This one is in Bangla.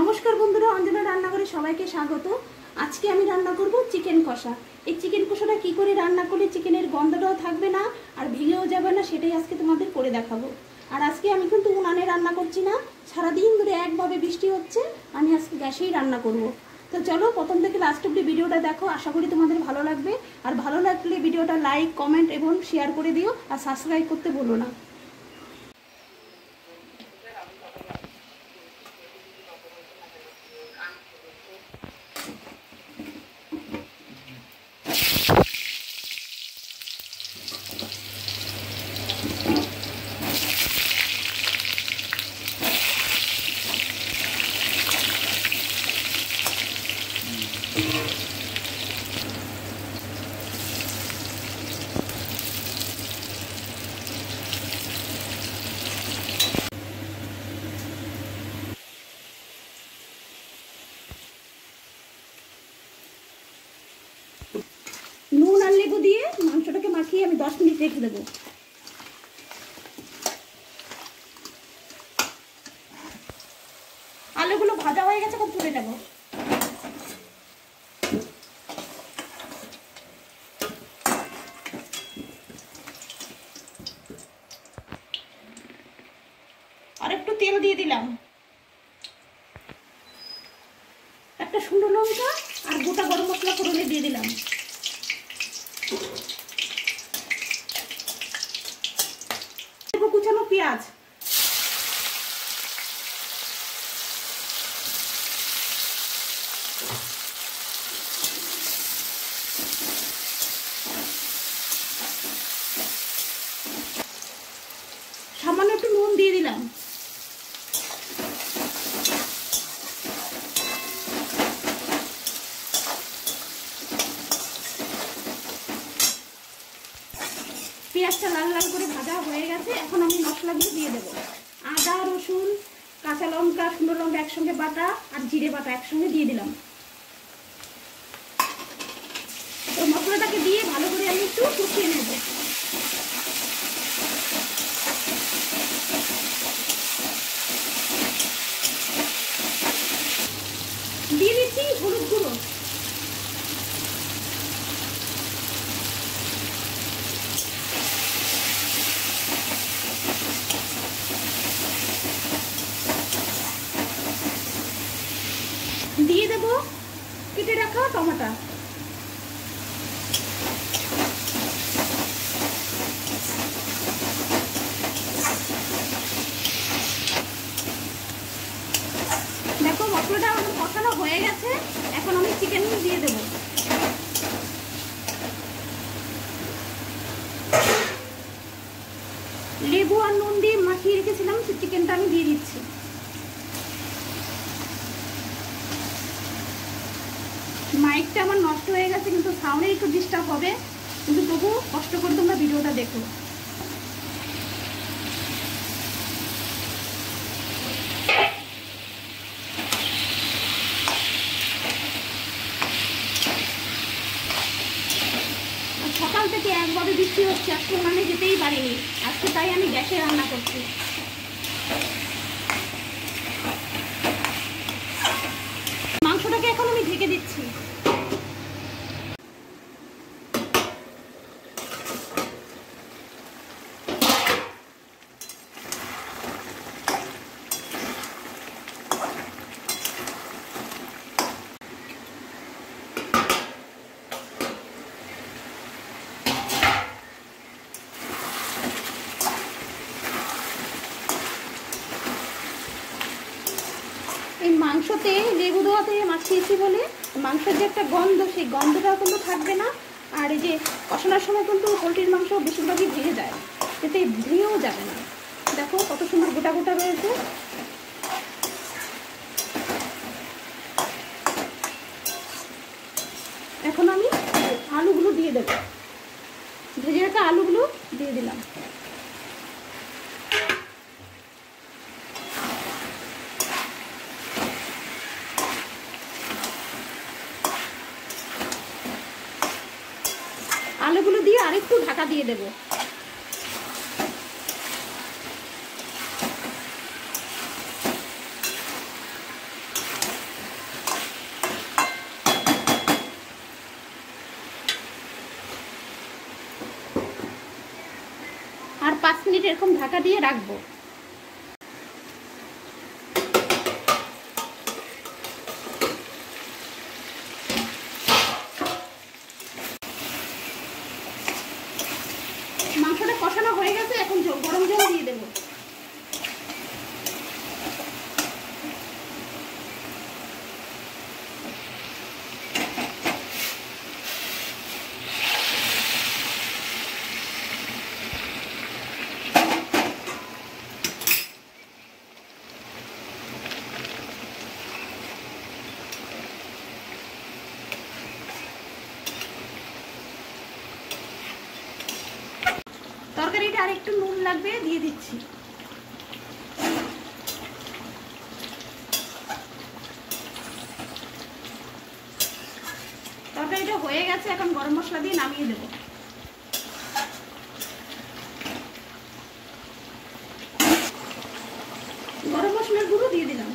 নমস্কার বন্ধুরা, অঞ্জনা রান্নাঘরে সবাইকে স্বাগত। আজকে আমি রান্না করব চিকেন কষা। এই চিকেন কষাটা কি করে রান্না করলে চিকেনের গন্ধটাও থাকবে না আর ভেঙেও যাবে না, সেটাই আজকে তোমাদের করে দেখাবো। আর আজকে আমি কিন্তু উনানে রান্না করছি না, সারাদিন ধরে একভাবে বৃষ্টি হচ্ছে, আমি আজকে গ্যাসেই রান্না করব। তো চলো প্রথম থেকে লাস্ট অব্দি ভিডিওটা দেখো, আশা করি তোমাদের ভালো লাগবে। আর ভালো লাগলে ভিডিওটা লাইক, কমেন্ট এবং শেয়ার করে দিও, আর সাবস্ক্রাইব করতে ভুলো না। নুন আর লেবু দিয়ে মাংসটাকে মাখিয়ে আমি 10 মিনিট রেখে দেবো। আলুগুলো ভাজা হয়ে গেছে, এখন তুলে নেবো। আর একটু তেল দিয়ে দিলাম, একটা শুকনো লঙ্কা আর গোটা গরম মশলা ফোড়নে দিয়ে দিলাম। কুচানো পেঁয়াজ, সামান্য একটু নুন দিয়ে দিলাম। পেঁয়াজটা লাল লাল করে ভাজা হয়ে গেছে, এখন আমি মশলাগুলো দিয়ে দেবো। আদা, রসুন, কাঁচা লঙ্কা, শুকনো লঙ্কা একসঙ্গে বাটা আর জিরে বাটা একসঙ্গে দিয়ে দিলাম। তো মশলাটাকে দিয়ে ভালো করে আমি একটু কষিয়ে নেব। দিয়ে দিচ্ছি হলুদ গুঁড়ো, দিয়ে দেব কেটে রাখা টমেটো, দেখো মশলাটা আমার কষানো হয়ে গেছে, এখন আমি চিকেন দিয়ে দেব। লেবু আর নুন দিয়ে মাখিয়ে রেখেছিলাম সেই চিকেনটা আমি দিয়ে দিচ্ছি। মাইকটা আমার নষ্ট হয়ে গেছে, কিন্তু সাউন্ডে একটু ডিস্টার্ব হবে, কিন্তু তবু কষ্ট করে তোমরা ভিডিওটা দেখো। সকাল থেকে একবারে বৃষ্টি হচ্ছে, আজকে উনানে যেতেই পারিনি, আজকে তাই আমি গ্যাসে রান্না করছি। মাংসটাকে এখন আমি ঢেকে দিচ্ছি। এই মাংসতে লেবু দেওয়াতে মাখিয়েছি বলে মাংসের যে একটা গন্ধ, সেই গন্ধটাও কিন্তু থাকবে না। আর এই যে কষানোর সময় কিন্তু পোলট্রির মাংস বেশিরভাগই ভেঙে যায়, এতে ভেঙেও যাবে না। দেখো কত সুন্দর গোটা গোটা রয়েছে। এখন আমি আলুগুলো দিয়ে দেবো, ভেজে রাখা আলুগুলো দিয়ে দিলাম। আলুগুলো দিয়ে আরেকটু ঢাকা দিয়ে দেবো। এরকম ঢাকা দিয়ে রাখবো। মাংসটা কষানো হয়ে গেছে, এখন গরম জল দিয়ে দেবো। তরকারিটা আর একটু নুন লাগবে, দিয়ে দিচ্ছি। তরকারিটা হয়ে গেছে, এখন গরম মশলা দিয়ে নামিয়ে দেব। গরম মশলার গুঁড়ো দিয়ে দিলাম।